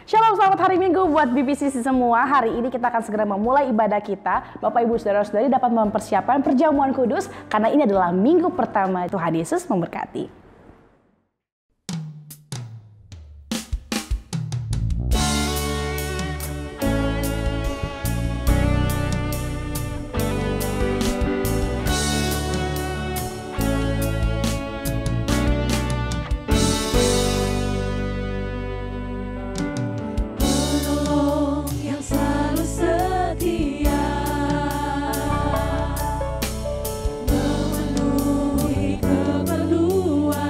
Shalom, selamat hari Minggu buat BPCC semua. Hari ini kita akan segera memulai ibadah kita. Bapak, Ibu, Saudara-saudari dapat mempersiapkan perjamuan kudus karena ini adalah minggu pertama. Tuhan Yesus memberkati. Memenuhi keperluan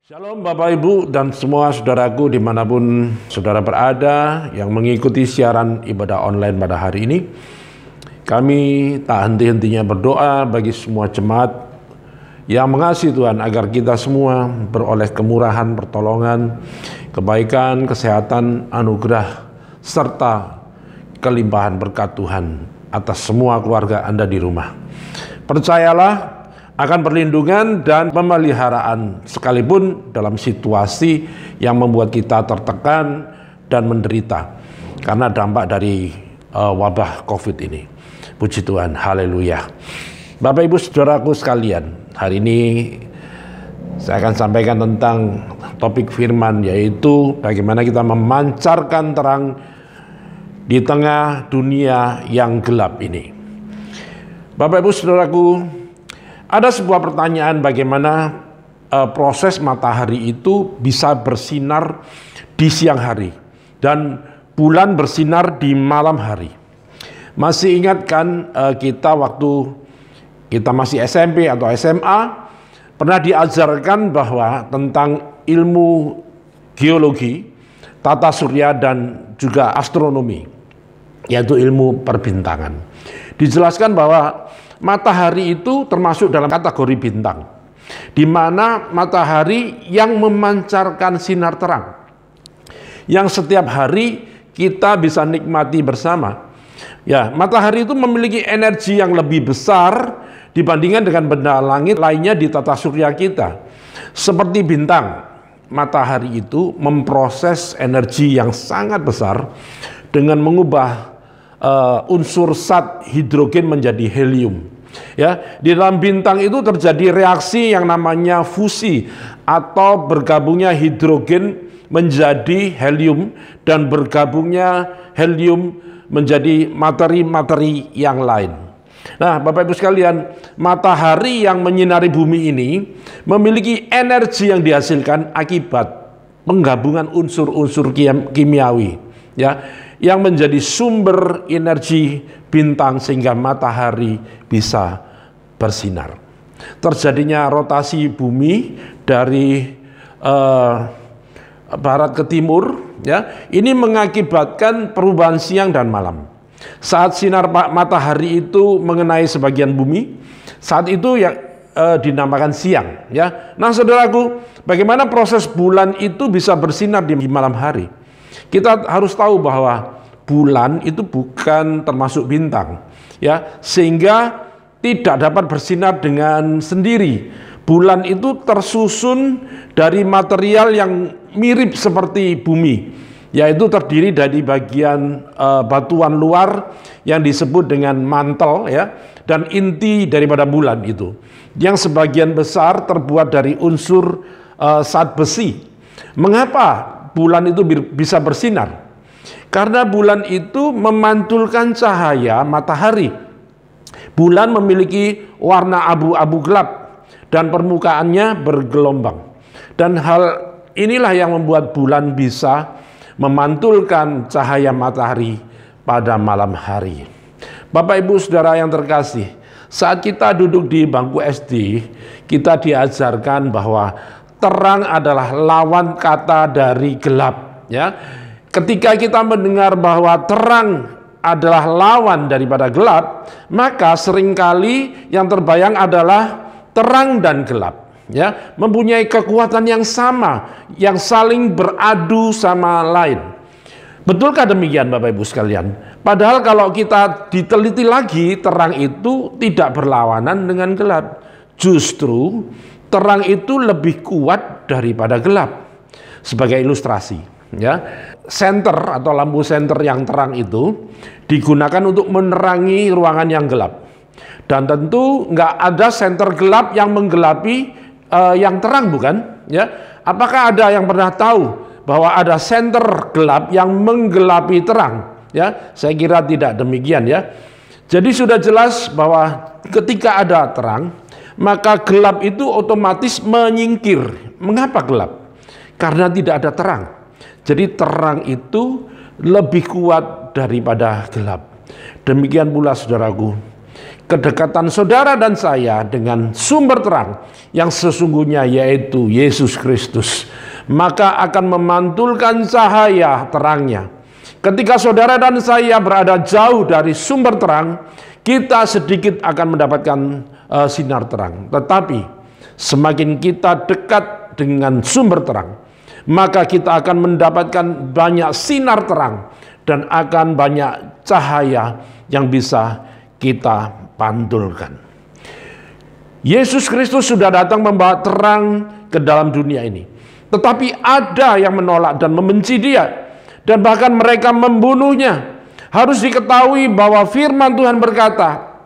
Shalom Bapak Ibu dan semua saudaraku dimanapun saudara berada yang mengikuti siaran ibadah online pada hari ini. Kami tak henti-hentinya berdoa bagi semua jemaat yang mengasihi Tuhan agar kita semua beroleh kemurahan, pertolongan, kebaikan, kesehatan, anugerah, serta kelimpahan berkat Tuhan atas semua keluarga Anda di rumah. Percayalah akan perlindungan dan pemeliharaan sekalipun dalam situasi yang membuat kita tertekan dan menderita karena dampak dari wabah COVID ini. Puji Tuhan, haleluya. Bapak Ibu saudaraku sekalian, hari ini saya akan sampaikan tentang topik firman, yaitu bagaimana kita memancarkan terang di tengah dunia yang gelap ini. Bapak Ibu saudaraku, ada sebuah pertanyaan bagaimana proses matahari itu bisa bersinar di siang hari dan bulan bersinar di malam hari. Masih ingat kan kita waktu kita masih SMP atau SMA pernah diajarkan bahwa tentang ilmu geologi, tata surya dan juga astronomi, yaitu ilmu perbintangan. Dijelaskan bahwa matahari itu termasuk dalam kategori bintang, di mana matahari yang memancarkan sinar terang, yang setiap hari kita bisa nikmati bersama. Ya, matahari itu memiliki energi yang lebih besar dibandingkan dengan benda langit lainnya di tata surya kita. Seperti bintang, matahari itu memproses energi yang sangat besar dengan mengubah unsur zat hidrogen menjadi helium. Ya, di dalam bintang itu terjadi reaksi yang namanya fusi atau bergabungnya hidrogen menjadi helium dan bergabungnya helium menjadi materi-materi yang lain. Nah, Bapak Ibu sekalian, matahari yang menyinari bumi ini memiliki energi yang dihasilkan akibat penggabungan unsur-unsur kimiawi, ya, yang menjadi sumber energi bintang sehingga matahari bisa bersinar. Terjadinya rotasi bumi dari barat ke timur, ya, ini mengakibatkan perubahan siang dan malam. Saat sinar matahari itu mengenai sebagian bumi, saat itu yang dinamakan siang, ya. Nah, saudaraku, bagaimana proses bulan itu bisa bersinar di malam hari? Kita harus tahu bahwa bulan itu bukan termasuk bintang, ya, sehingga tidak dapat bersinar dengan sendiri. Bulan itu tersusun dari material yang mirip seperti bumi, yaitu terdiri dari bagian batuan luar yang disebut dengan mantel, ya, dan inti daripada bulan itu, yang sebagian besar terbuat dari unsur zat besi. Mengapa bulan itu bisa bersinar? Karena bulan itu memantulkan cahaya matahari. Bulan memiliki warna abu-abu gelap dan permukaannya bergelombang. Dan hal inilah yang membuat bulan bisa memantulkan cahaya matahari pada malam hari. Bapak Ibu saudara yang terkasih, saat kita duduk di bangku SD, kita diajarkan bahwa terang adalah lawan kata dari gelap, ya. Ketika kita mendengar bahwa terang adalah lawan daripada gelap, maka seringkali yang terbayang adalah terang dan gelap, ya, mempunyai kekuatan yang sama, yang saling beradu sama lain. Betulkah demikian Bapak Ibu sekalian? Padahal kalau kita diteliti lagi, terang itu tidak berlawanan dengan gelap. Justru terang itu lebih kuat daripada gelap. Sebagai ilustrasi, ya, senter atau lampu senter yang terang itu digunakan untuk menerangi ruangan yang gelap. Dan tentu nggak ada senter gelap yang menggelapi yang terang, bukan? Ya, apakah ada yang pernah tahu bahwa ada senter gelap yang menggelapi terang? Ya, saya kira tidak demikian, ya. Jadi sudah jelas bahwa ketika ada terang, maka gelap itu otomatis menyingkir. Mengapa gelap? Karena tidak ada terang. Jadi terang itu lebih kuat daripada gelap. Demikian pula saudaraku, kedekatan saudara dan saya dengan sumber terang yang sesungguhnya yaitu Yesus Kristus, maka akan memantulkan cahaya terangnya. Ketika saudara dan saya berada jauh dari sumber terang, kita sedikit akan mendapatkan sinar terang. Tetapi semakin kita dekat dengan sumber terang, maka kita akan mendapatkan banyak sinar terang dan akan banyak cahaya yang bisa kita pantulkan. Yesus Kristus sudah datang membawa terang ke dalam dunia ini. Tetapi ada yang menolak dan membenci Dia, dan bahkan mereka membunuhnya. Harus diketahui bahwa firman Tuhan berkata,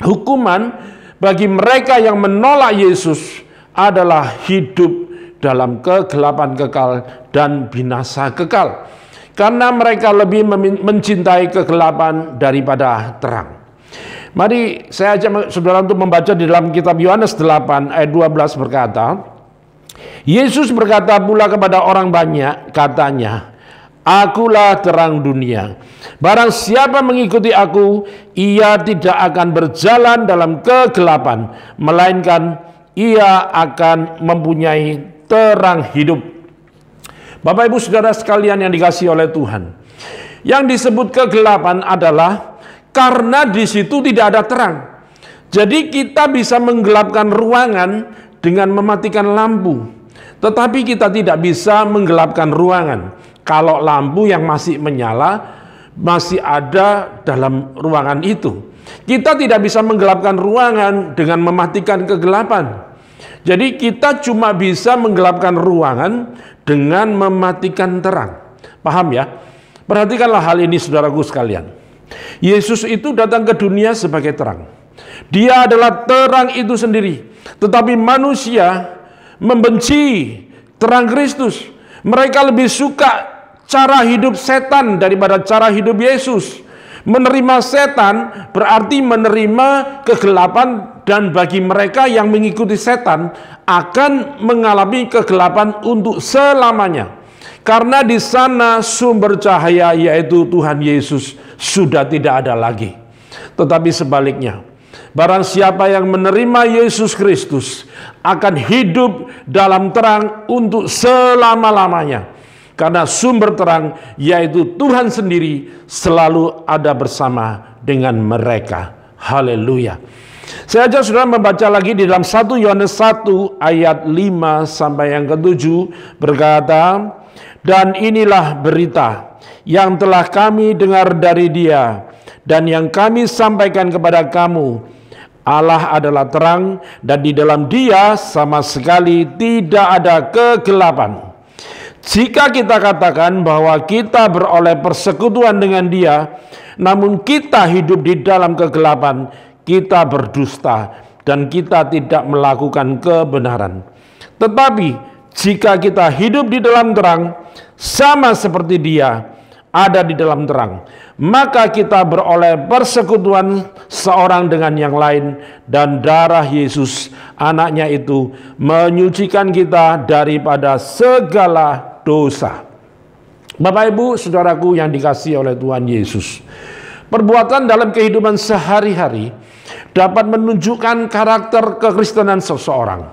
hukuman bagi mereka yang menolak Yesus adalah hidup dalam kegelapan kekal dan binasa kekal. Karena mereka lebih mencintai kegelapan daripada terang. Mari saya ajak saudara untuk membaca di dalam kitab Yohanes 8 ayat 12 berkata, Yesus berkata pula kepada orang banyak, katanya, Akulah terang dunia. Barang siapa mengikuti aku, ia tidak akan berjalan dalam kegelapan, melainkan ia akan mempunyai terang hidup. Bapak ibu saudara sekalian yang dikasihi oleh Tuhan, yang disebut kegelapan adalah karena di situ tidak ada terang. Jadi kita bisa menggelapkan ruangan dengan mematikan lampu, tetapi kita tidak bisa menggelapkan ruangan kalau lampu yang masih menyala masih ada dalam ruangan itu. Kita tidak bisa menggelapkan ruangan dengan mematikan kegelapan. Jadi kita cuma bisa menggelapkan ruangan dengan mematikan terang. Paham ya? Perhatikanlah hal ini saudaraku sekalian. Yesus itu datang ke dunia sebagai terang. Dia adalah terang itu sendiri. Tetapi manusia membenci terang Kristus. Mereka lebih suka cara hidup setan daripada cara hidup Yesus. Menerima setan berarti menerima kegelapan, dan bagi mereka yang mengikuti setan akan mengalami kegelapan untuk selamanya. Karena di sana sumber cahaya yaitu Tuhan Yesus sudah tidak ada lagi. Tetapi sebaliknya, barang siapa yang menerima Yesus Kristus akan hidup dalam terang untuk selama-lamanya. Karena sumber terang yaitu Tuhan sendiri selalu ada bersama dengan mereka. Haleluya. Saya ajak saudara membaca lagi di dalam 1 Yohanes 1 ayat 5 sampai yang ke-7 berkata, dan inilah berita yang telah kami dengar dari Dia dan yang kami sampaikan kepada kamu. Allah adalah terang dan di dalam Dia sama sekali tidak ada kegelapan. Jika kita katakan bahwa kita beroleh persekutuan dengan Dia, namun kita hidup di dalam kegelapan, kita berdusta dan kita tidak melakukan kebenaran. Tetapi jika kita hidup di dalam terang, sama seperti Dia ada di dalam terang, maka kita beroleh persekutuan seorang dengan yang lain, dan darah Yesus anaknya itu menyucikan kita daripada segala dosa. Bapak ibu saudaraku yang dikasihi oleh Tuhan Yesus, perbuatan dalam kehidupan sehari-hari dapat menunjukkan karakter kekristenan seseorang.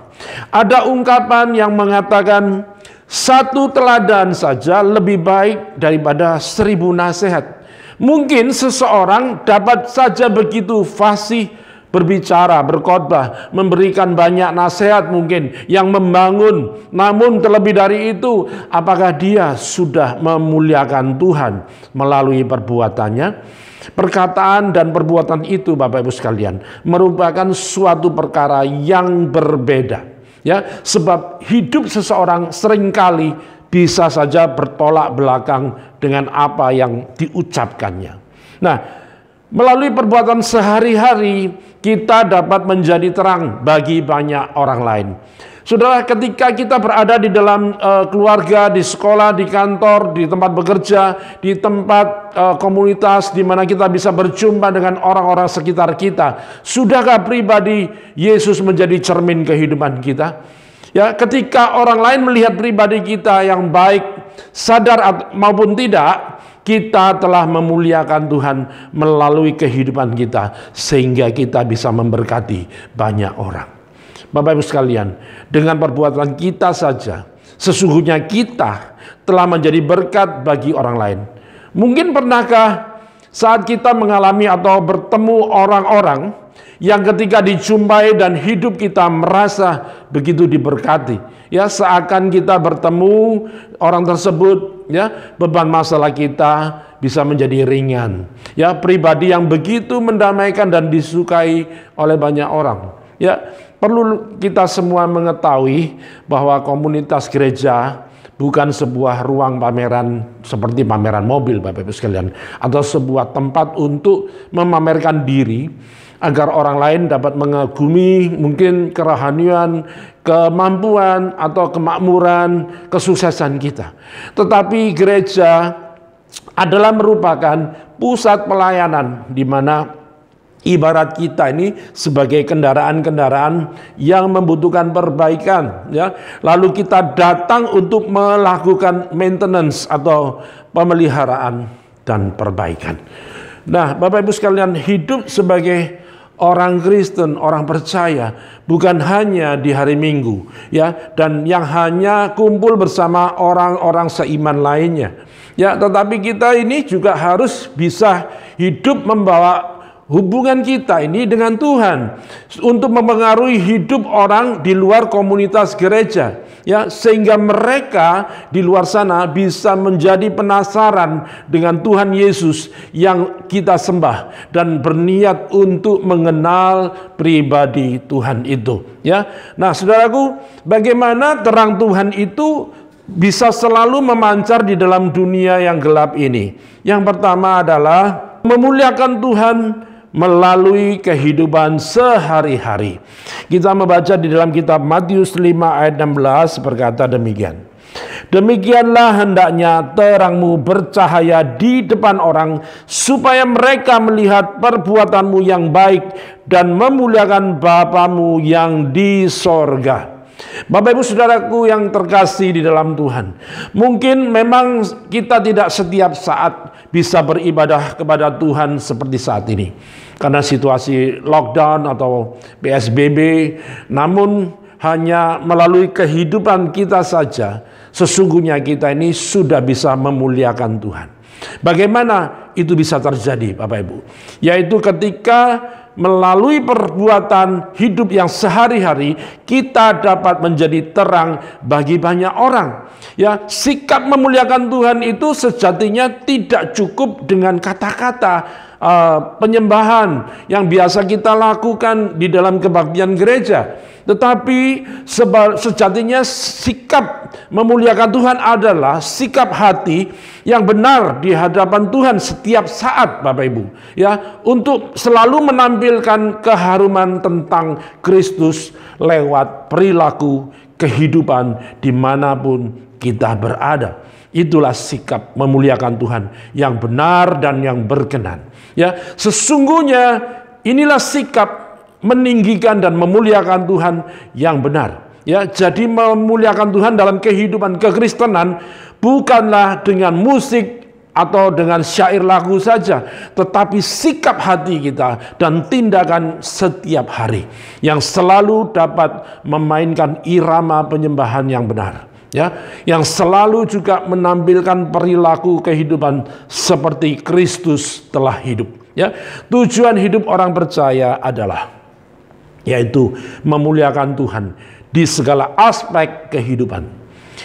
Ada ungkapan yang mengatakan, satu teladan saja lebih baik daripada 1000 nasihat. Mungkin seseorang dapat saja begitu fasih berbicara, berkhotbah, memberikan banyak nasihat mungkin yang membangun. Namun terlebih dari itu, apakah dia sudah memuliakan Tuhan melalui perbuatannya? Perkataan dan perbuatan itu Bapak Ibu sekalian merupakan suatu perkara yang berbeda. Ya, sebab hidup seseorang seringkali bisa saja bertolak belakang dengan apa yang diucapkannya. Nah, melalui perbuatan sehari-hari kita dapat menjadi terang bagi banyak orang lain. Saudara, ketika kita berada di dalam keluarga, di sekolah, di kantor, di tempat bekerja, di tempat komunitas di mana kita bisa berjumpa dengan orang-orang sekitar kita, sudahkah pribadi Yesus menjadi cermin kehidupan kita? Ya, ketika orang lain melihat pribadi kita yang baik, sadar maupun tidak, kita telah memuliakan Tuhan melalui kehidupan kita, sehingga kita bisa memberkati banyak orang. Bapak Ibu sekalian, dengan perbuatan kita saja, sesungguhnya kita telah menjadi berkat bagi orang lain. Mungkin pernahkah saat kita mengalami atau bertemu orang-orang yang ketika dijumpai dan hidup kita merasa begitu diberkati, ya, seakan kita bertemu orang tersebut, ya, beban masalah kita bisa menjadi ringan, ya, pribadi yang begitu mendamaikan dan disukai oleh banyak orang. Ya, perlu kita semua mengetahui bahwa komunitas gereja bukan sebuah ruang pameran seperti pameran mobil, Bapak Ibu sekalian, atau sebuah tempat untuk memamerkan diri agar orang lain dapat mengagumi mungkin kerohanian, kemampuan atau kemakmuran, kesuksesan kita. Tetapi gereja adalah merupakan pusat pelayanan di mana ibarat kita ini sebagai kendaraan-kendaraan yang membutuhkan perbaikan, ya. Lalu kita datang untuk melakukan maintenance atau pemeliharaan dan perbaikan. Nah, Bapak Ibu sekalian, hidup sebagai orang Kristen, orang percaya, bukan hanya di hari Minggu, ya, dan yang hanya kumpul bersama orang-orang seiman lainnya, ya, tetapi kita ini juga harus bisa hidup membawa hubungan kita ini dengan Tuhan untuk mempengaruhi hidup orang di luar komunitas gereja, ya, sehingga mereka di luar sana bisa menjadi penasaran dengan Tuhan Yesus yang kita sembah dan berniat untuk mengenal pribadi Tuhan itu, ya. Nah, saudaraku, bagaimana terang Tuhan itu bisa selalu memancar di dalam dunia yang gelap ini? Yang pertama adalah memuliakan Tuhan melalui kehidupan sehari-hari. Kita membaca di dalam kitab Matius 5 ayat 16 berkata demikian. Demikianlah hendaknya terangmu bercahaya di depan orang, supaya mereka melihat perbuatanmu yang baik dan memuliakan Bapamu yang di sorga. Bapak Ibu saudaraku yang terkasih di dalam Tuhan, mungkin memang kita tidak setiap saat bisa beribadah kepada Tuhan seperti saat ini karena situasi lockdown atau PSBB, namun hanya melalui kehidupan kita saja sesungguhnya kita ini sudah bisa memuliakan Tuhan. Bagaimana itu bisa terjadi, Bapak Ibu? Yaitu ketika melalui perbuatan hidup yang sehari-hari kita dapat menjadi terang bagi banyak orang. Ya, sikap memuliakan Tuhan itu sejatinya tidak cukup dengan kata-kata penyembahan yang biasa kita lakukan di dalam kebaktian gereja. Tetapi sejatinya sikap memuliakan Tuhan adalah sikap hati yang benar di hadapan Tuhan setiap saat, Bapak Ibu, ya, untuk selalu menampilkan keharuman tentang Kristus lewat perilaku kehidupan dimanapun kita berada. Itulah sikap memuliakan Tuhan yang benar dan yang berkenan. Ya, sesungguhnya inilah sikap meninggikan dan memuliakan Tuhan yang benar. Ya, jadi memuliakan Tuhan dalam kehidupan kekristenan bukanlah dengan musik atau dengan syair lagu saja, tetapi sikap hati kita dan tindakan setiap hari yang selalu dapat memainkan irama penyembahan yang benar. Ya, yang selalu juga menampilkan perilaku kehidupan seperti Kristus telah hidup. Ya, tujuan hidup orang percaya adalah yaitu memuliakan Tuhan di segala aspek kehidupan.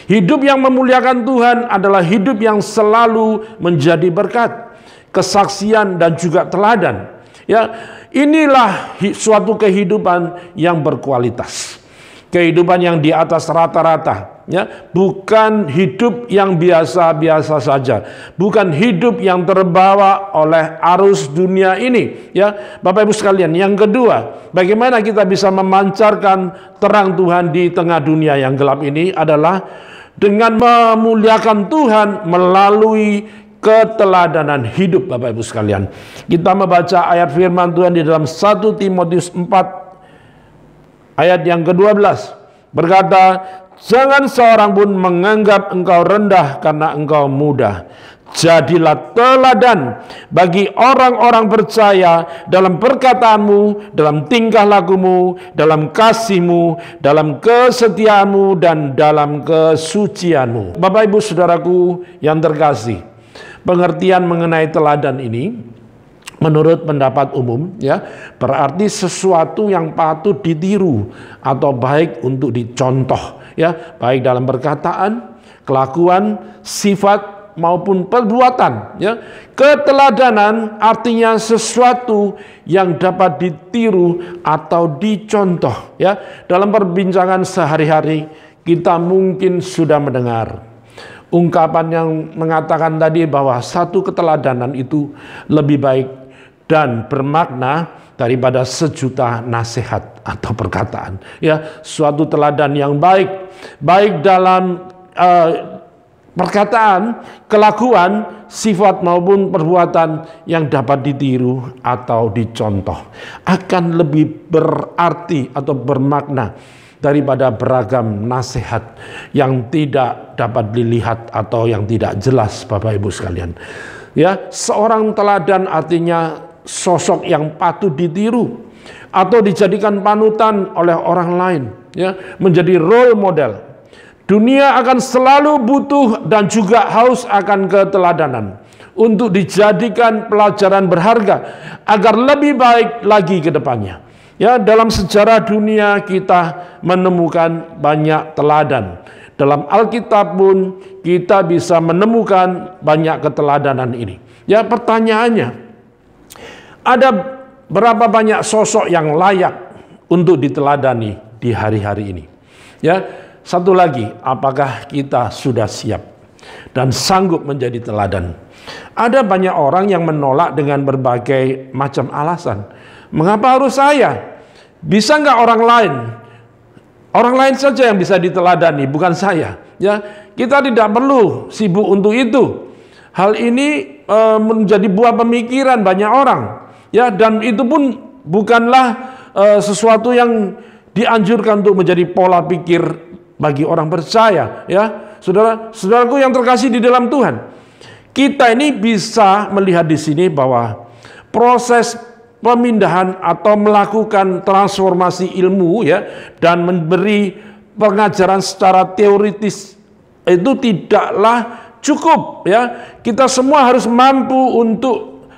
Hidup yang memuliakan Tuhan adalah hidup yang selalu menjadi berkat, kesaksian dan juga teladan. Ya, inilah suatu kehidupan yang berkualitas. Kehidupan yang di atas rata-rata, ya, bukan hidup yang biasa-biasa saja, bukan hidup yang terbawa oleh arus dunia ini, ya, Bapak Ibu sekalian. Yang kedua, bagaimana kita bisa memancarkan terang Tuhan di tengah dunia yang gelap ini adalah dengan memuliakan Tuhan melalui keteladanan hidup, Bapak Ibu sekalian. Kita membaca ayat firman Tuhan di dalam 1 Timotius 4 ayat yang ke-12 berkata, jangan seorang pun menganggap engkau rendah karena engkau muda. jadilah teladan bagi orang-orang percaya dalam perkataanmu, dalam tingkah lakumu, dalam kasihmu, dalam kesetiaanmu, dan dalam kesucianmu. Bapak Ibu Saudaraku yang terkasih, pengertian mengenai teladan ini menurut pendapat umum ya berarti sesuatu yang patut ditiru atau baik untuk dicontoh ya, baik dalam perkataan, kelakuan, sifat maupun perbuatan ya. Keteladanan artinya sesuatu yang dapat ditiru atau dicontoh ya. Dalam perbincangan sehari-hari kita mungkin sudah mendengar ungkapan yang mengatakan tadi bahwa satu keteladanan itu lebih baik dan bermakna daripada sejuta nasihat atau perkataan ya. Suatu teladan yang baik dalam perkataan, kelakuan, sifat maupun perbuatan yang dapat ditiru atau dicontoh akan lebih berarti atau bermakna daripada beragam nasihat yang tidak dapat dilihat atau yang tidak jelas. Bapak Ibu sekalian ya, seorang teladan artinya sosok yang patut ditiru atau dijadikan panutan oleh orang lain ya, menjadi role model. Dunia akan selalu butuh dan juga haus akan keteladanan untuk dijadikan pelajaran berharga agar lebih baik lagi ke depannya. Ya, dalam sejarah dunia kita menemukan banyak teladan. Dalam Alkitab pun kita bisa menemukan banyak keteladanan ini. Ya, pertanyaannya, ada berapa banyak sosok yang layak untuk diteladani di hari-hari ini? Ya, satu lagi, apakah kita sudah siap dan sanggup menjadi teladan? Ada banyak orang yang menolak dengan berbagai macam alasan. Mengapa harus saya? Bisa nggak orang lain? Orang lain saja yang bisa diteladani, bukan saya. Ya, kita tidak perlu sibuk untuk itu. Hal ini menjadi buah pemikiran banyak orang. Ya, dan itu pun bukanlah sesuatu yang dianjurkan untuk menjadi pola pikir bagi orang percaya. Ya, saudaraku yang terkasih di dalam Tuhan, kita ini bisa melihat di sini bahwa proses pemindahan atau melakukan transformasi ilmu ya dan memberi pengajaran secara teoritis itu tidaklah cukup ya. Kita semua harus mampu untuk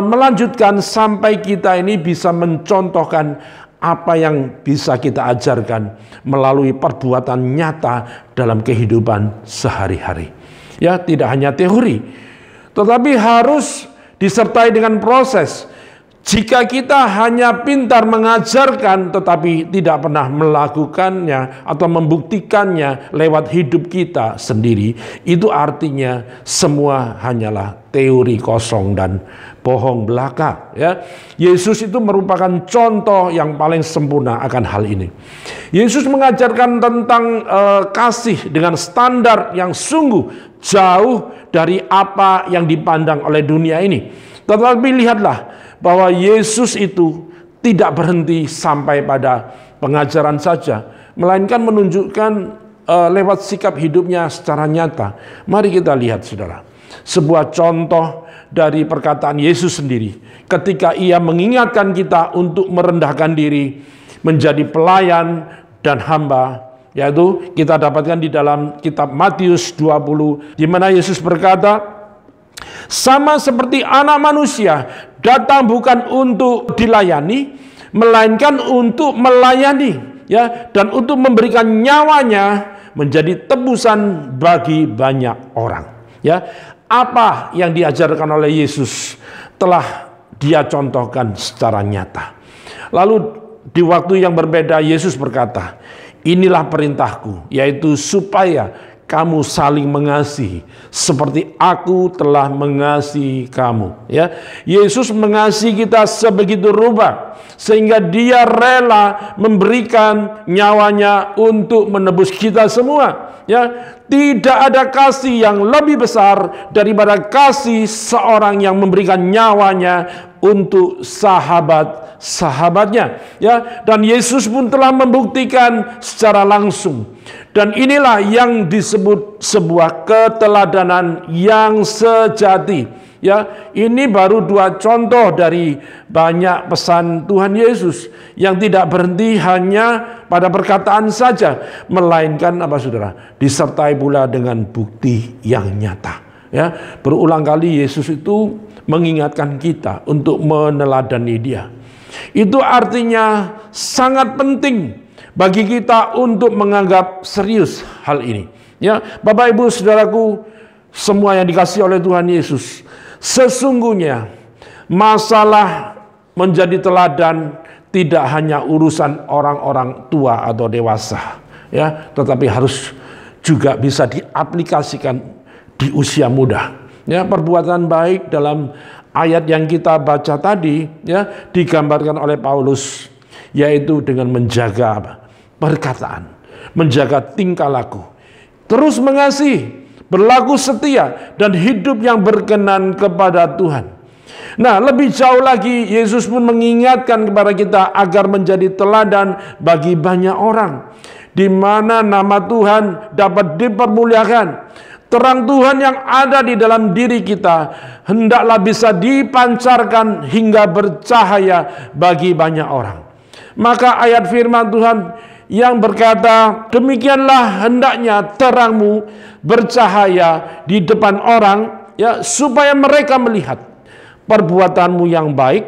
melanjutkan sampai kita ini bisa mencontohkan apa yang bisa kita ajarkan melalui perbuatan nyata dalam kehidupan sehari-hari. Ya, tidak hanya teori, tetapi harus disertai dengan proses. Jika kita hanya pintar mengajarkan tetapi tidak pernah melakukannya atau membuktikannya lewat hidup kita sendiri, itu artinya semua hanyalah teori kosong dan bohong belaka. Ya, Yesus itu merupakan contoh yang paling sempurna akan hal ini. Yesus mengajarkan tentang kasih dengan standar yang sungguh jauh dari apa yang dipandang oleh dunia ini. Tetapi lihatlah bahwa Yesus itu tidak berhenti sampai pada pengajaran saja, melainkan menunjukkan lewat sikap hidupnya secara nyata. Mari kita lihat, saudara, sebuah contoh dari perkataan Yesus sendiri ketika ia mengingatkan kita untuk merendahkan diri menjadi pelayan dan hamba, yaitu kita dapatkan di dalam kitab Matius 20, di mana Yesus berkata, sama seperti anak manusia datang bukan untuk dilayani, melainkan untuk melayani, ya, dan untuk memberikan nyawanya menjadi tebusan bagi banyak orang. Ya, apa yang diajarkan oleh Yesus telah dia contohkan secara nyata. Lalu di waktu yang berbeda Yesus berkata, inilah perintahku, yaitu supaya kamu saling mengasihi seperti aku telah mengasihi kamu. Ya, Yesus mengasihi kita sebegitu rupa sehingga dia rela memberikan nyawanya untuk menebus kita semua. Ya, tidak ada kasih yang lebih besar daripada kasih seorang yang memberikan nyawanya untuk sahabat-sahabatnya. Ya, dan Yesus pun telah membuktikan secara langsung Dan inilah yang disebut sebuah keteladanan yang sejati. Ya, ini baru 2 contoh dari banyak pesan Tuhan Yesus yang tidak berhenti hanya pada perkataan saja, melainkan apa saudara? Disertai pula dengan bukti yang nyata. Ya, berulang kali Yesus itu mengingatkan kita untuk meneladani Dia. Itu artinya sangat penting bagi kita untuk menganggap serius hal ini. Ya, Bapak Ibu Saudaraku, semua yang dikasihi oleh Tuhan Yesus, sesungguhnya masalah menjadi teladan tidak hanya urusan orang-orang tua atau dewasa, ya, tetapi harus juga bisa diaplikasikan di usia muda. Ya, perbuatan baik dalam ayat yang kita baca tadi, ya, digambarkan oleh Paulus, yaitu dengan menjaga perkataan, menjaga tingkah laku, terus mengasihi, berlaku setia, dan hidup yang berkenan kepada Tuhan. Nah, lebih jauh lagi, Yesus pun mengingatkan kepada kita agar menjadi teladan bagi banyak orang, di mana nama Tuhan dapat dipermuliakan. Terang Tuhan yang ada di dalam diri kita hendaklah bisa dipancarkan hingga bercahaya bagi banyak orang. Maka ayat firman Tuhan yang berkata, demikianlah hendaknya terangmu bercahaya di depan orang, ya, supaya mereka melihat perbuatanmu yang baik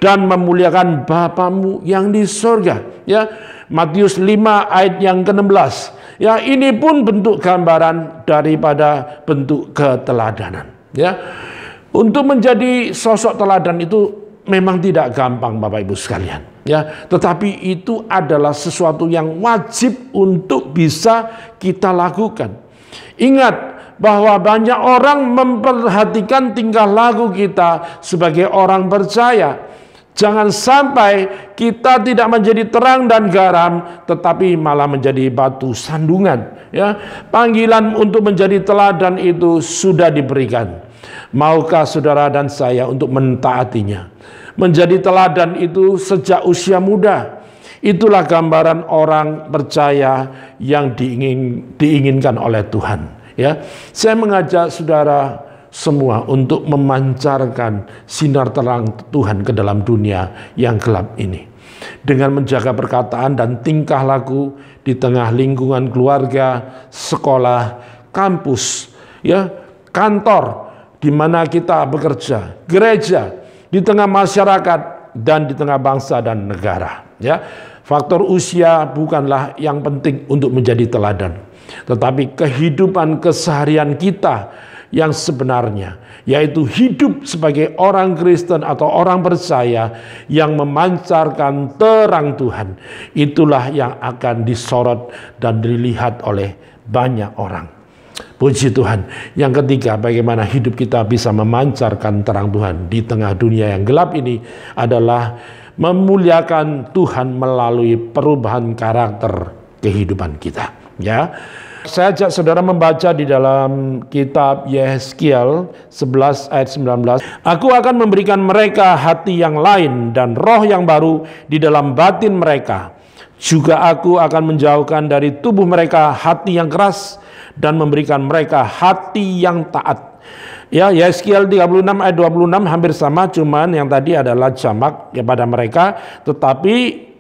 dan memuliakan Bapamu yang di sorga. Ya, Matius 5 ayat yang ke-16. Ya, ini pun bentuk gambaran daripada bentuk keteladanan. Ya, untuk menjadi sosok teladan itu memang tidak gampang, Bapak Ibu sekalian. Ya, tetapi itu adalah sesuatu yang wajib untuk bisa kita lakukan. Ingat bahwa banyak orang memperhatikan tingkah laku kita sebagai orang percaya. Jangan sampai kita tidak menjadi terang dan garam, tetapi malah menjadi batu sandungan. Ya, panggilan untuk menjadi teladan itu sudah diberikan. Maukah saudara dan saya untuk mentaatinya? Menjadi teladan itu sejak usia muda. Itulah gambaran orang percaya yang diinginkan oleh Tuhan. Ya, saya mengajak saudara semua untuk memancarkan sinar terang Tuhan ke dalam dunia yang gelap ini. Dengan menjaga perkataan dan tingkah laku di tengah lingkungan keluarga, sekolah, kampus, ya, kantor, di mana kita bekerja, gereja, di tengah masyarakat, dan di tengah bangsa dan negara. Ya, faktor usia bukanlah yang penting untuk menjadi teladan, tetapi kehidupan keseharian kita yang sebenarnya, yaitu hidup sebagai orang Kristen atau orang percaya yang memancarkan terang Tuhan. Itulah yang akan disorot dan dilihat oleh banyak orang. Puji Tuhan. Yang ketiga, bagaimana hidup kita bisa memancarkan terang Tuhan di tengah dunia yang gelap ini adalah memuliakan Tuhan melalui perubahan karakter kehidupan kita. Ya, saya ajak saudara membaca di dalam kitab Yehezkiel 11 ayat 19. Aku akan memberikan mereka hati yang lain dan roh yang baru di dalam batin mereka. Juga aku akan menjauhkan dari tubuh mereka hati yang keras dan memberikan mereka hati yang taat. Ya, Yehezkiel 36 ayat 26 hampir sama, cuman yang tadi adalah jamak kepada mereka, tetapi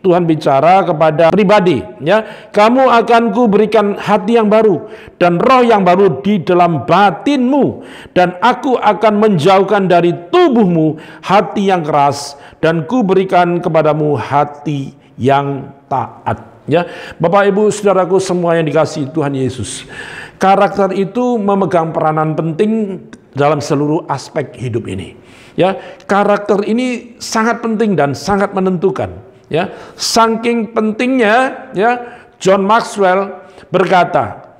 Tuhan bicara kepada pribadi, ya, kamu akan kuberikan hati yang baru dan roh yang baru di dalam batinmu, dan aku akan menjauhkan dari tubuhmu hati yang keras dan kuberikan kepadamu hati yang taat. Ya, Bapak Ibu Saudaraku semua yang dikasihi Tuhan Yesus, karakter itu memegang peranan penting dalam seluruh aspek hidup ini. Ya, karakter ini sangat penting dan sangat menentukan. Ya, saking pentingnya, ya, John Maxwell berkata,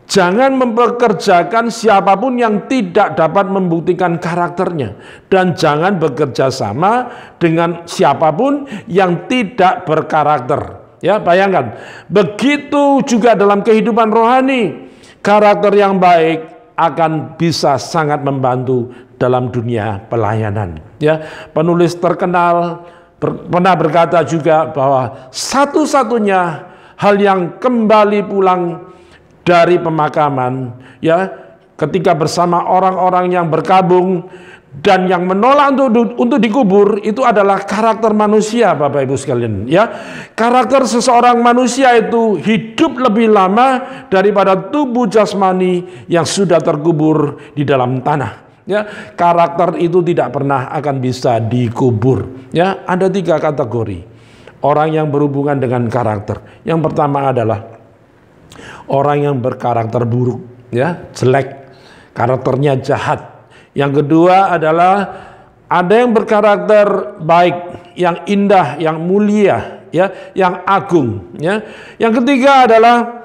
jangan mempekerjakan siapapun yang tidak dapat membuktikan karakternya, dan jangan bekerja sama dengan siapapun yang tidak berkarakter. Ya, bayangkan, begitu juga dalam kehidupan rohani, karakter yang baik akan bisa sangat membantu dalam dunia pelayanan. Ya, penulis terkenal pernah berkata juga bahwa satu-satunya hal yang kembali pulang dari pemakaman, ya, ketika bersama orang-orang yang berkabung dan yang menolak untuk dikubur, itu adalah karakter manusia, Bapak Ibu sekalian, ya. Karakter seseorang manusia itu hidup lebih lama daripada tubuh jasmani yang sudah terkubur di dalam tanah. Ya, karakter itu tidak pernah akan bisa dikubur. Ya, ada 3 kategori orang yang berhubungan dengan karakter. Yang pertama adalah orang yang berkarakter buruk, ya, jelek, karakternya jahat. Yang kedua adalah ada yang berkarakter baik, yang indah, yang mulia, ya, yang agung. Ya. Yang ketiga adalah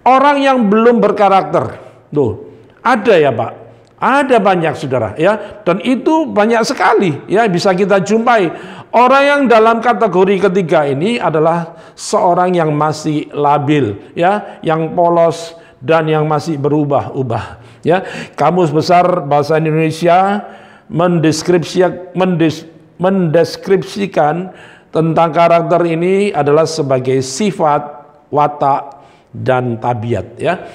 orang yang belum berkarakter. Tuh, ada ya Pak. Ada banyak saudara, ya, dan itu banyak sekali, ya, bisa kita jumpai. Orang yang dalam kategori ketiga ini adalah seorang yang masih labil, ya, yang polos dan yang masih berubah-ubah, ya. Kamus Besar Bahasa Indonesia mendeskripsikan tentang karakter ini adalah sebagai sifat, watak, dan tabiat, ya.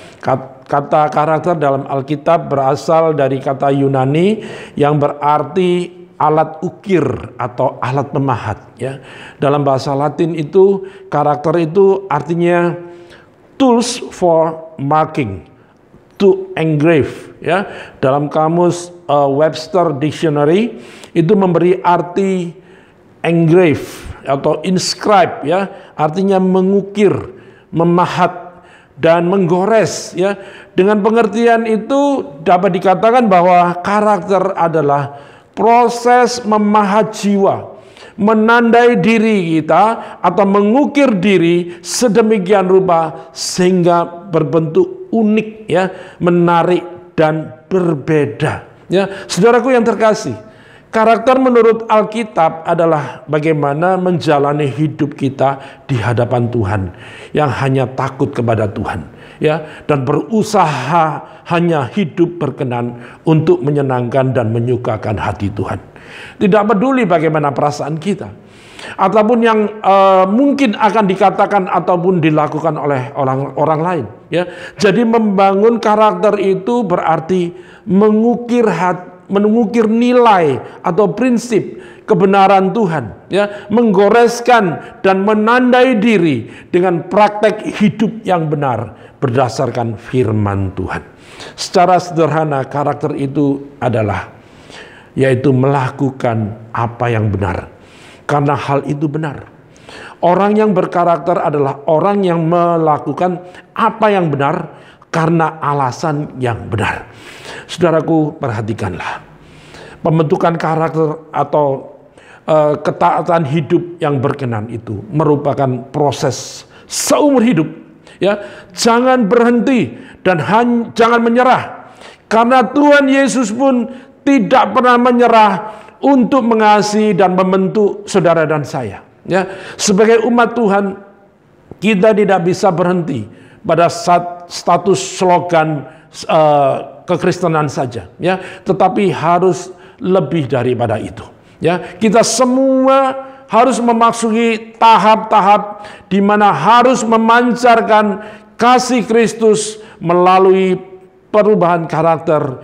Kata karakter dalam Alkitab berasal dari kata Yunani yang berarti alat ukir atau alat pemahat, ya. Dalam bahasa Latin itu karakter itu artinya tools for marking, to engrave, ya. Dalam kamus Webster Dictionary itu memberi arti engrave atau inscribe, ya, artinya mengukir, memahat dan menggores, ya. Dengan pengertian itu dapat dikatakan bahwa karakter adalah proses memahat jiwa, menandai diri kita atau mengukir diri sedemikian rupa sehingga berbentuk unik, ya, menarik dan berbeda, ya. Saudaraku yang terkasih, karakter menurut Alkitab adalah bagaimana menjalani hidup kita di hadapan Tuhan yang hanya takut kepada Tuhan, ya, dan berusaha hanya hidup berkenan untuk menyenangkan dan menyukakan hati Tuhan. Tidak peduli bagaimana perasaan kita ataupun yang mungkin akan dikatakan ataupun dilakukan oleh orang lain, ya. Jadi membangun karakter itu berarti mengukir nilai atau prinsip kebenaran Tuhan, ya, menggoreskan dan menandai diri dengan praktek hidup yang benar berdasarkan firman Tuhan. Secara sederhana karakter itu adalah yaitu melakukan apa yang benar karena hal itu benar. Orang yang berkarakter adalah orang yang melakukan apa yang benar karena alasan yang benar. Saudaraku, perhatikanlah. Pembentukan karakter atau ketaatan hidup yang berkenan itu merupakan proses seumur hidup, ya. Jangan berhenti dan jangan menyerah. Karena Tuhan Yesus pun tidak pernah menyerah untuk mengasihi dan membentuk saudara dan saya, ya. Sebagai umat Tuhan, kita tidak bisa berhenti pada status slogan kekristenan saja, ya, tetapi harus lebih daripada itu, ya. Kita semua harus memasuki tahap-tahap di mana harus memancarkan kasih Kristus melalui perubahan karakter,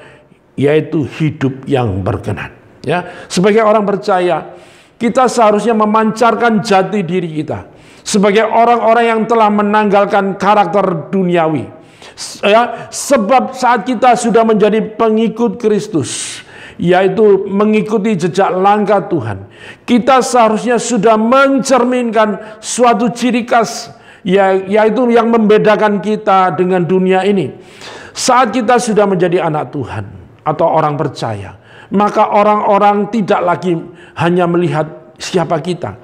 yaitu hidup yang berkenan, ya. Sebagai orang percaya, kita seharusnya memancarkan jati diri kita sebagai orang-orang yang telah menanggalkan karakter duniawi, ya. Sebab saat kita sudah menjadi pengikut Kristus, yaitu mengikuti jejak langkah Tuhan, kita seharusnya sudah mencerminkan suatu ciri khas, yaitu yang membedakan kita dengan dunia ini. Saat kita sudah menjadi anak Tuhan atau orang percaya, maka orang-orang tidak lagi hanya melihat siapa kita,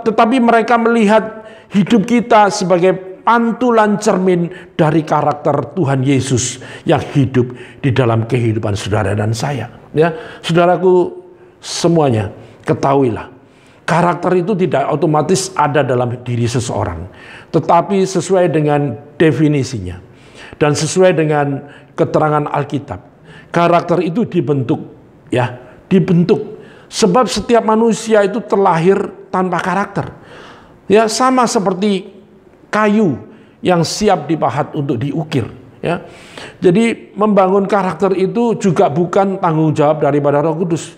tetapi mereka melihat hidup kita sebagai pantulan cermin dari karakter Tuhan Yesus yang hidup di dalam kehidupan saudara dan saya, ya. Saudaraku semuanya, ketahuilah, karakter itu tidak otomatis ada dalam diri seseorang, tetapi sesuai dengan definisinya dan sesuai dengan keterangan Alkitab, karakter itu dibentuk, ya, dibentuk. Sebab setiap manusia itu terlahir tanpa karakter, ya, sama seperti kayu yang siap dipahat untuk diukir. Ya, jadi membangun karakter itu juga bukan tanggung jawab daripada Roh Kudus.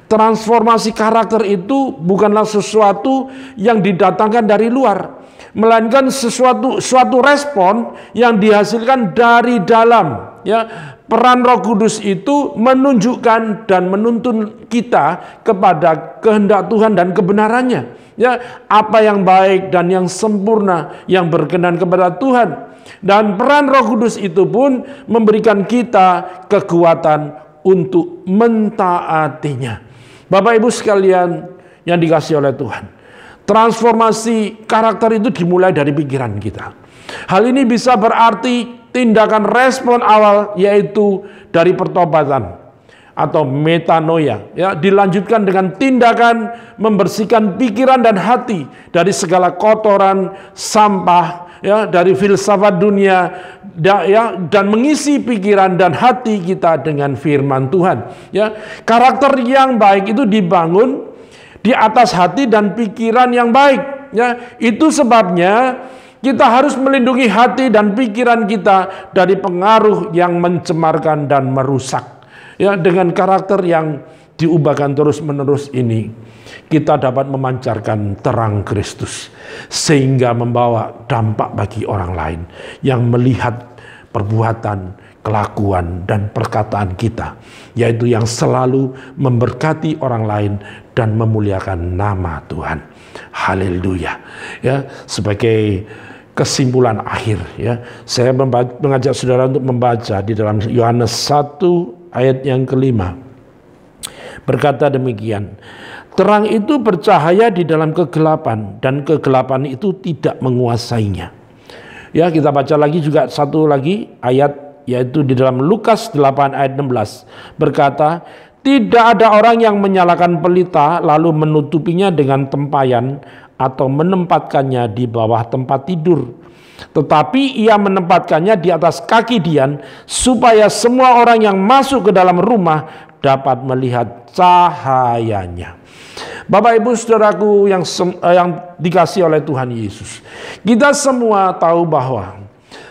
Transformasi karakter itu bukanlah sesuatu yang didatangkan dari luar, melainkan suatu respon yang dihasilkan dari dalam. Ya, peran Roh Kudus itu menunjukkan dan menuntun kita kepada kehendak Tuhan dan kebenarannya. Ya, apa yang baik dan yang sempurna yang berkenan kepada Tuhan. Dan peran Roh Kudus itu pun memberikan kita kekuatan untuk mentaatinya. Bapak Ibu sekalian yang dikasihi oleh Tuhan, transformasi karakter itu dimulai dari pikiran kita. Hal ini bisa berarti tindakan respon awal, yaitu dari pertobatan atau metanoia, ya, dilanjutkan dengan tindakan membersihkan pikiran dan hati dari segala kotoran, sampah, ya, dari filsafat dunia, ya, dan mengisi pikiran dan hati kita dengan firman Tuhan. Ya, karakter yang baik itu dibangun di atas hati dan pikiran yang baik. Ya, itu sebabnya kita harus melindungi hati dan pikiran kita dari pengaruh yang mencemarkan dan merusak. Ya, dengan karakter yang diubahkan terus-menerus ini, kita dapat memancarkan terang Kristus sehingga membawa dampak bagi orang lain yang melihat perbuatan, kelakuan, dan perkataan kita, yaitu yang selalu memberkati orang lain dan memuliakan nama Tuhan. Haleluya. Ya, sebagai kesimpulan akhir, ya, saya mengajak saudara untuk membaca di dalam Yohanes 1 ayat yang kelima. Berkata demikian, terang itu bercahaya di dalam kegelapan dan kegelapan itu tidak menguasainya. Ya, kita baca lagi juga satu lagi ayat, yaitu di dalam Lukas 8 ayat 16. Berkata, tidak ada orang yang menyalakan pelita lalu menutupinya dengan tempayan atau menempatkannya di bawah tempat tidur, tetapi ia menempatkannya di atas kaki dian supaya semua orang yang masuk ke dalam rumah dapat melihat cahayanya. Bapak Ibu saudaraku yang dikasihi oleh Tuhan Yesus, kita semua tahu bahwa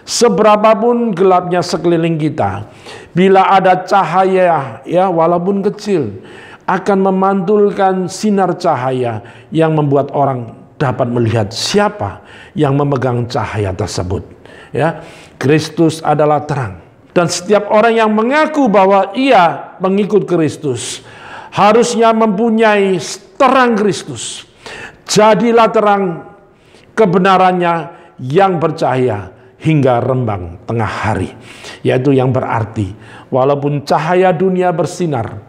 seberapapun gelapnya sekeliling kita, bila ada cahaya, ya, walaupun kecil, akan memantulkan sinar cahaya yang membuat orang dapat melihat siapa yang memegang cahaya tersebut. Ya, Kristus adalah terang, dan setiap orang yang mengaku bahwa ia mengikut Kristus harusnya mempunyai terang Kristus. Jadilah terang kebenarannya yang bercahaya hingga rembang tengah hari, yaitu yang berarti walaupun cahaya dunia bersinar,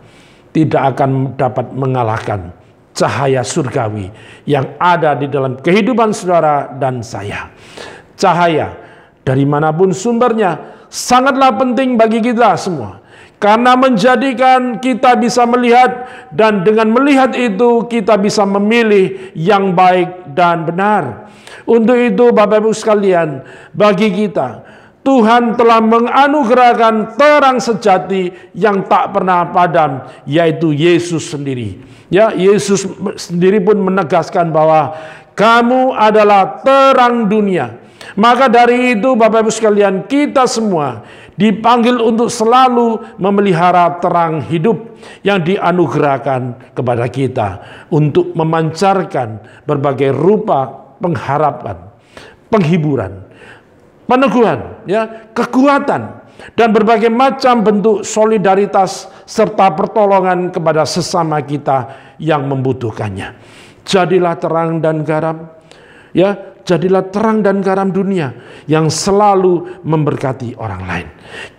tidak akan dapat mengalahkan cahaya surgawi yang ada di dalam kehidupan saudara dan saya. Cahaya dari manapun sumbernya sangatlah penting bagi kita semua, karena menjadikan kita bisa melihat, dan dengan melihat itu kita bisa memilih yang baik dan benar. Untuk itu Bapak Ibu sekalian, bagi kita Tuhan telah menganugerahkan terang sejati yang tak pernah padam, yaitu Yesus sendiri. Ya, Yesus sendiri pun menegaskan bahwa kamu adalah terang dunia. Maka dari itu Bapak Ibu sekalian, kita semua dipanggil untuk selalu memelihara terang hidup yang dianugerahkan kepada kita untuk memancarkan berbagai rupa pengharapan, penghiburan, peneguhan, ya, kekuatan, dan berbagai macam bentuk solidaritas serta pertolongan kepada sesama kita yang membutuhkannya. Jadilah terang dan garam, ya, jadilah terang dan garam dunia yang selalu memberkati orang lain.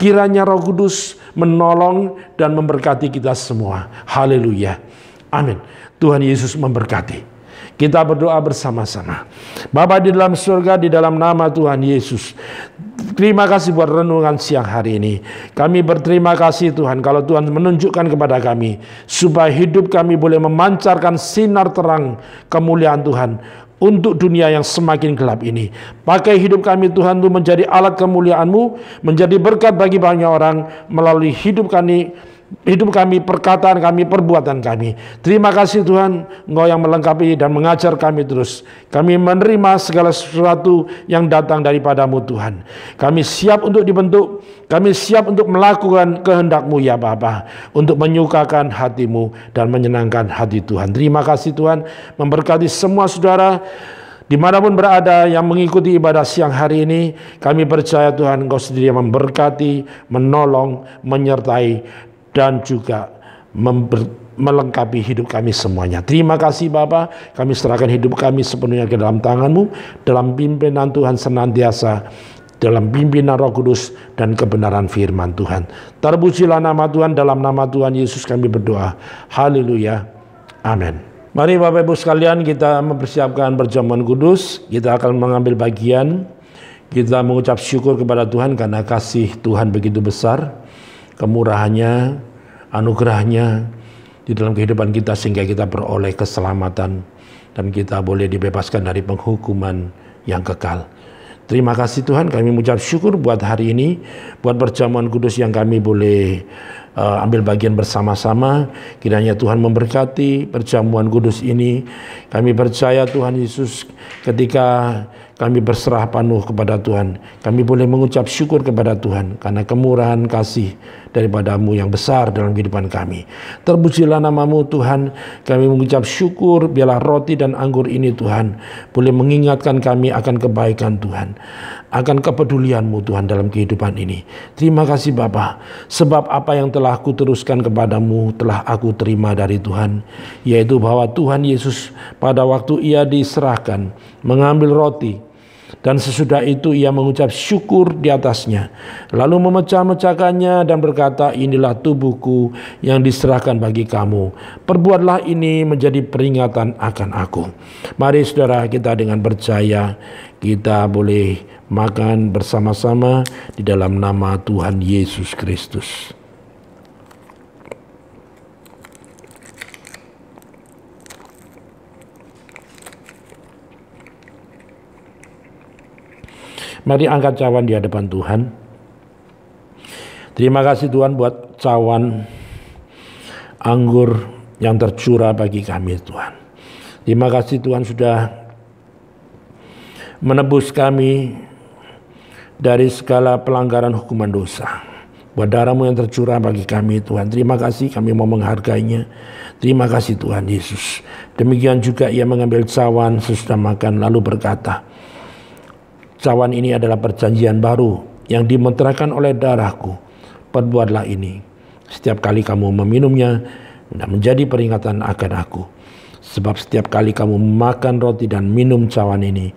Kiranya Roh Kudus menolong dan memberkati kita semua. Haleluya. Amin. Tuhan Yesus memberkati. Kita berdoa bersama-sama. Bapa di dalam surga, di dalam nama Tuhan Yesus, terima kasih buat renungan siang hari ini. Kami berterima kasih Tuhan kalau Tuhan menunjukkan kepada kami supaya hidup kami boleh memancarkan sinar terang kemuliaan Tuhan untuk dunia yang semakin gelap ini. Pakai hidup kami Tuhan untuk menjadi alat kemuliaan-Mu, menjadi berkat bagi banyak orang melalui hidup kami hidup kami, perkataan kami, perbuatan kami. Terima kasih Tuhan, Engkau yang melengkapi dan mengajar kami terus. Kami menerima segala sesuatu yang datang daripadamu Tuhan. Kami siap untuk dibentuk, kami siap untuk melakukan kehendak-Mu ya Bapa, untuk menyukakan hati-Mu dan menyenangkan hati Tuhan. Terima kasih Tuhan, memberkati semua saudara dimanapun berada yang mengikuti ibadah siang hari ini. Kami percaya Tuhan Engkau sendiri yang memberkati, menolong, menyertai, dan juga melengkapi hidup kami semuanya. Terima kasih Bapa, kami serahkan hidup kami sepenuhnya ke dalam tangan-Mu, dalam pimpinan Tuhan senantiasa, dalam pimpinan Roh Kudus dan kebenaran firman Tuhan. Terpujilah nama Tuhan, dalam nama Tuhan Yesus kami berdoa. Haleluya. Amin. Mari Bapak Ibu sekalian, kita mempersiapkan perjamuan kudus. Kita akan mengambil bagian. Kita mengucap syukur kepada Tuhan karena kasih Tuhan begitu besar, kemurahannya, anugerahnya di dalam kehidupan kita sehingga kita beroleh keselamatan dan kita boleh dibebaskan dari penghukuman yang kekal. Terima kasih Tuhan, kami mengucap syukur buat hari ini, buat perjamuan kudus yang kami boleh ambil bagian bersama-sama. Kiranya Tuhan memberkati perjamuan kudus ini. Kami percaya Tuhan Yesus, ketika kami berserah penuh kepada Tuhan, kami boleh mengucap syukur kepada Tuhan karena kemurahan kasih daripada-Mu yang besar dalam kehidupan kami. Terpujilah nama-Mu Tuhan. Kami mengucap syukur, biarlah roti dan anggur ini Tuhan boleh mengingatkan kami akan kebaikan Tuhan, akan kepedulian-Mu Tuhan dalam kehidupan ini. Terima kasih Bapa, sebab apa yang telah aku teruskan kepadamu telah aku terima dari Tuhan, yaitu bahwa Tuhan Yesus pada waktu Ia diserahkan mengambil roti, dan sesudah itu Ia mengucap syukur di atasnya, lalu memecah-mecahkannya dan berkata, inilah tubuhku yang diserahkan bagi kamu. Perbuatlah ini menjadi peringatan akan aku. Mari saudara, kita dengan percaya kita boleh makan bersama-sama di dalam nama Tuhan Yesus Kristus. Mari angkat cawan di hadapan Tuhan. Terima kasih Tuhan buat cawan anggur yang tercurah bagi kami Tuhan. Terima kasih Tuhan sudah menebus kami dari segala pelanggaran hukuman dosa. Buat darah-Mu yang tercurah bagi kami Tuhan. Terima kasih, kami mau menghargainya. Terima kasih Tuhan Yesus. Demikian juga Ia mengambil cawan sesudah makan lalu berkata, cawan ini adalah perjanjian baru yang dimeteraikan oleh darahku. Perbuatlah ini setiap kali kamu meminumnya dan menjadi peringatan akan aku. Sebab setiap kali kamu makan roti dan minum cawan ini,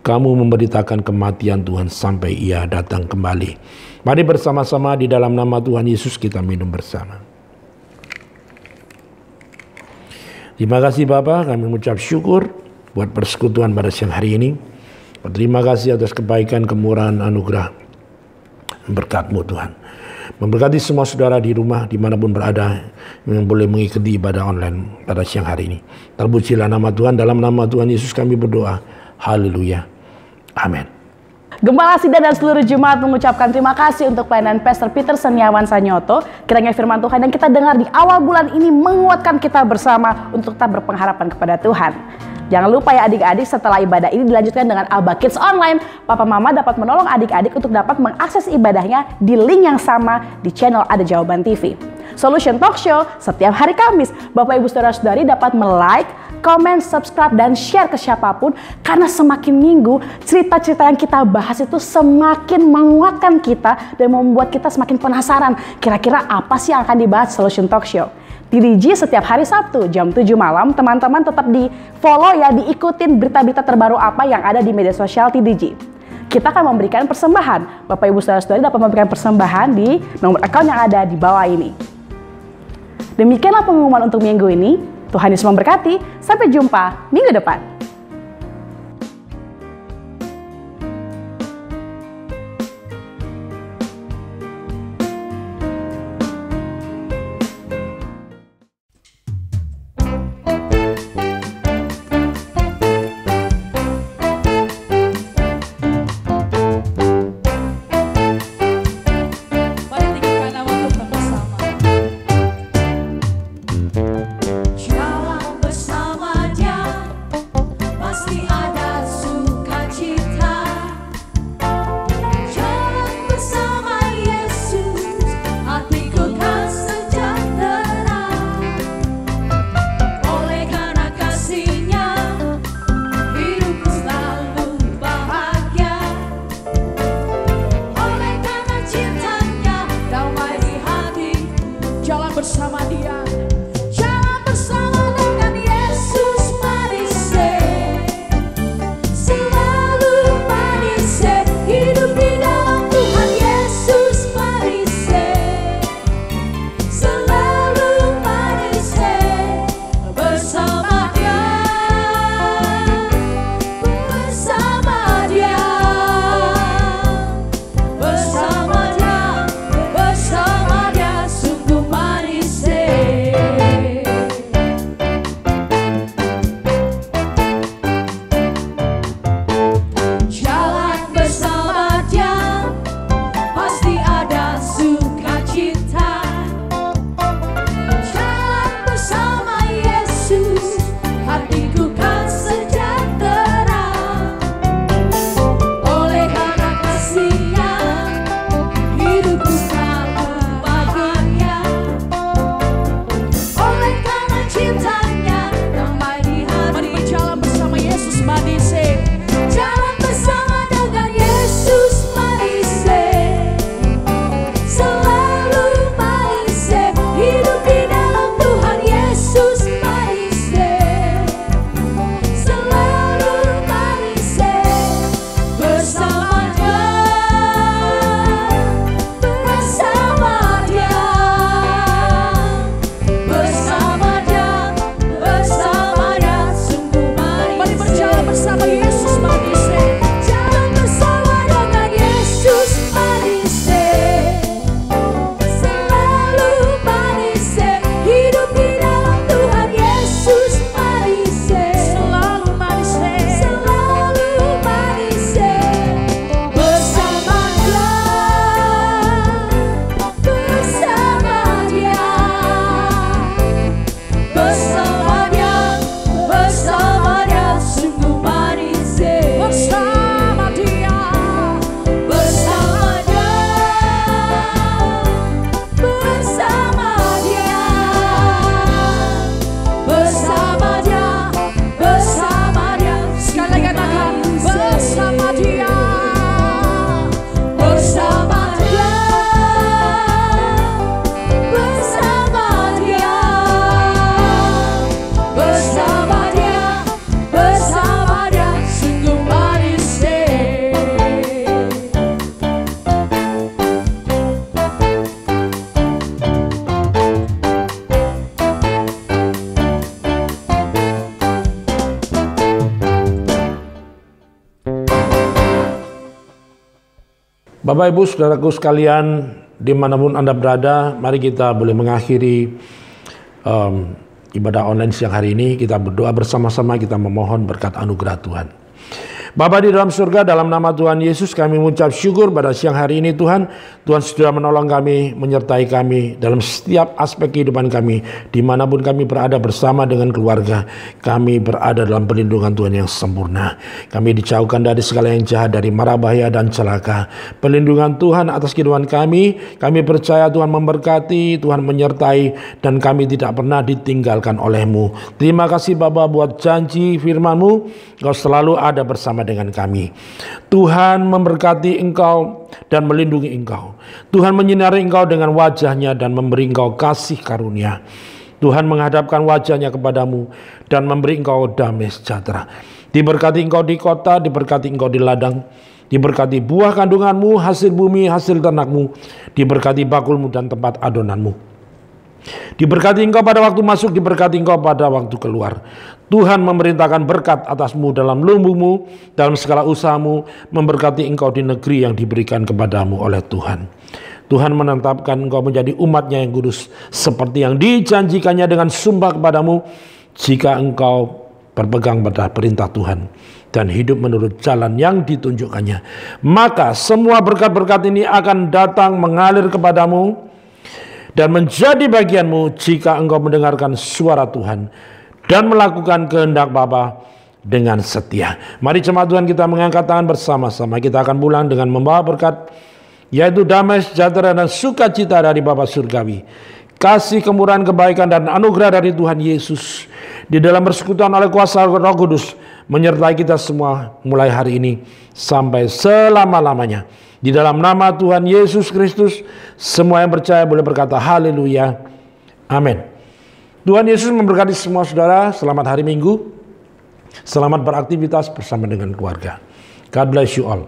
kamu memberitakan kematian Tuhan sampai Ia datang kembali. Mari bersama-sama di dalam nama Tuhan Yesus kita minum bersama. Terima kasih Bapa, kami mengucap syukur buat persekutuan pada siang hari ini. Terima kasih atas kebaikan, kemurahan, anugerah, berkat-Mu Tuhan. Memberkati semua saudara di rumah, dimanapun berada, yang boleh mengikuti ibadah online pada siang hari ini. Terpujilah nama Tuhan, dalam nama Tuhan Yesus kami berdoa. Haleluya. Amin. Gembala Sidar dan seluruh jemaat mengucapkan terima kasih untuk pelayanan Pastor Peter Seniawan Sanyoto. Kiranya firman Tuhan yang kita dengar di awal bulan ini menguatkan kita bersama untuk tetap berpengharapan kepada Tuhan. Jangan lupa ya adik-adik, setelah ibadah ini dilanjutkan dengan Alba Kids Online. Papa Mama dapat menolong adik-adik untuk dapat mengakses ibadahnya di link yang sama di channel Ada Jawaban TV. Solution Talk Show setiap hari Kamis. Bapak Ibu Saudara-saudari dapat like, comment, subscribe, dan share ke siapapun. Karena semakin minggu, cerita-cerita yang kita bahas itu semakin menguatkan kita dan membuat kita semakin penasaran. Kira-kira apa sih yang akan dibahas Solution Talk Show? TDG setiap hari Sabtu jam 7 malam. Teman-teman tetap di follow ya, diikutin berita-berita terbaru apa yang ada di media sosial TDG. Kita akan memberikan persembahan. Bapak Ibu Saudara-saudari dapat memberikan persembahan di nomor account yang ada di bawah ini. Demikianlah pengumuman untuk minggu ini. Tuhan Yesus memberkati. Sampai jumpa minggu depan. hidup di dalam Tuhan Yesus manis, selalu manis bersama Dia, bersama Dia, bersama Dia, bersama Dia, sungguh manis. Jalan bersama Dia pasti ada sukacita. Jalan bersama Yesus, hatiku kan sejahtera. Oleh karena kasih-Nya, hidupku selalu bahagia. Oleh karena cintanya, damai di hati. Mari berjalan bersama Yesus manis. Jalan bersama dengan Yesus manis, selalu manis. Hidup di dalam Tuhan Yesus manis, selalu manis. Bersama Dia, bersama Dia, bersama Dia, bersama Dia, sungguh manis. Mari berjalan bersama Yesus manis. Jalan bersama dengan Yesus manis, selalu manis. Hidup di dalam Tuhan Yesus manis, selalu manis, selalu manis. Bersama Dia, bersama Dia, bersama Dia, bersama Dia, sungguh manis. Bersama Dia, bersama Dia, bersama Dia, bersama Dia, bersama Dia. Sekali lagi katakan bersama Dia, bersama Dia, bersama Dia, bersama Dia, bersama Dia, sungguh manis. Bapak Ibu Saudaraku sekalian, dimanapun Anda berada, mari kita boleh mengakhiri ibadah online siang hari ini. Kita berdoa bersama-sama, kita memohon berkat anugerah Tuhan. Bapa di dalam surga, dalam nama Tuhan Yesus kami mengucap syukur pada siang hari ini Tuhan. Tuhan sudah menolong kami, menyertai kami dalam setiap aspek kehidupan kami. Dimanapun kami berada bersama dengan keluarga, kami berada dalam perlindungan Tuhan yang sempurna. Kami dijauhkan dari segala yang jahat, dari mara bahaya dan celaka. Perlindungan Tuhan atas kehidupan kami percaya Tuhan memberkati, Tuhan menyertai, dan kami tidak pernah ditinggalkan oleh-Mu. Terima kasih Bapa buat janji firman-Mu, Engkau selalu ada bersama dengan kami. Tuhan memberkati engkau dan melindungi engkau. Tuhan menyinari engkau dengan wajah-Nya dan memberi engkau kasih karunia. Tuhan menghadapkan wajah-Nya kepadamu dan memberi engkau damai sejahtera. Diberkati engkau di kota, diberkati engkau di ladang, diberkati buah kandunganmu, hasil bumi, hasil ternakmu, diberkati bakulmu dan tempat adonanmu. Diberkati engkau pada waktu masuk, diberkati engkau pada waktu keluar. Tuhan memerintahkan berkat atasmu dalam lumbungmu, dalam segala usahamu, memberkati engkau di negeri yang diberikan kepadamu oleh Tuhan. Tuhan menetapkan engkau menjadi umat-Nya yang kudus, seperti yang dijanjikannya dengan sumpah kepadamu, jika engkau berpegang pada perintah Tuhan dan hidup menurut jalan yang ditunjukkannya. Maka semua berkat-berkat ini akan datang mengalir kepadamu dan menjadi bagianmu jika engkau mendengarkan suara Tuhan dan melakukan kehendak Bapa dengan setia. Mari jemaat Tuhan kita mengangkat tangan bersama-sama. Kita akan pulang dengan membawa berkat, yaitu damai, sejahtera, dan sukacita dari Bapa Surgawi. Kasih, kemurahan, kebaikan, dan anugerah dari Tuhan Yesus di dalam persekutuan oleh kuasa Roh Kudus menyertai kita semua mulai hari ini sampai selama-lamanya. Di dalam nama Tuhan Yesus Kristus, semua yang percaya boleh berkata haleluya. Amin. Tuhan Yesus memberkati semua saudara. Selamat hari Minggu. Selamat beraktivitas bersama dengan keluarga. God bless you all.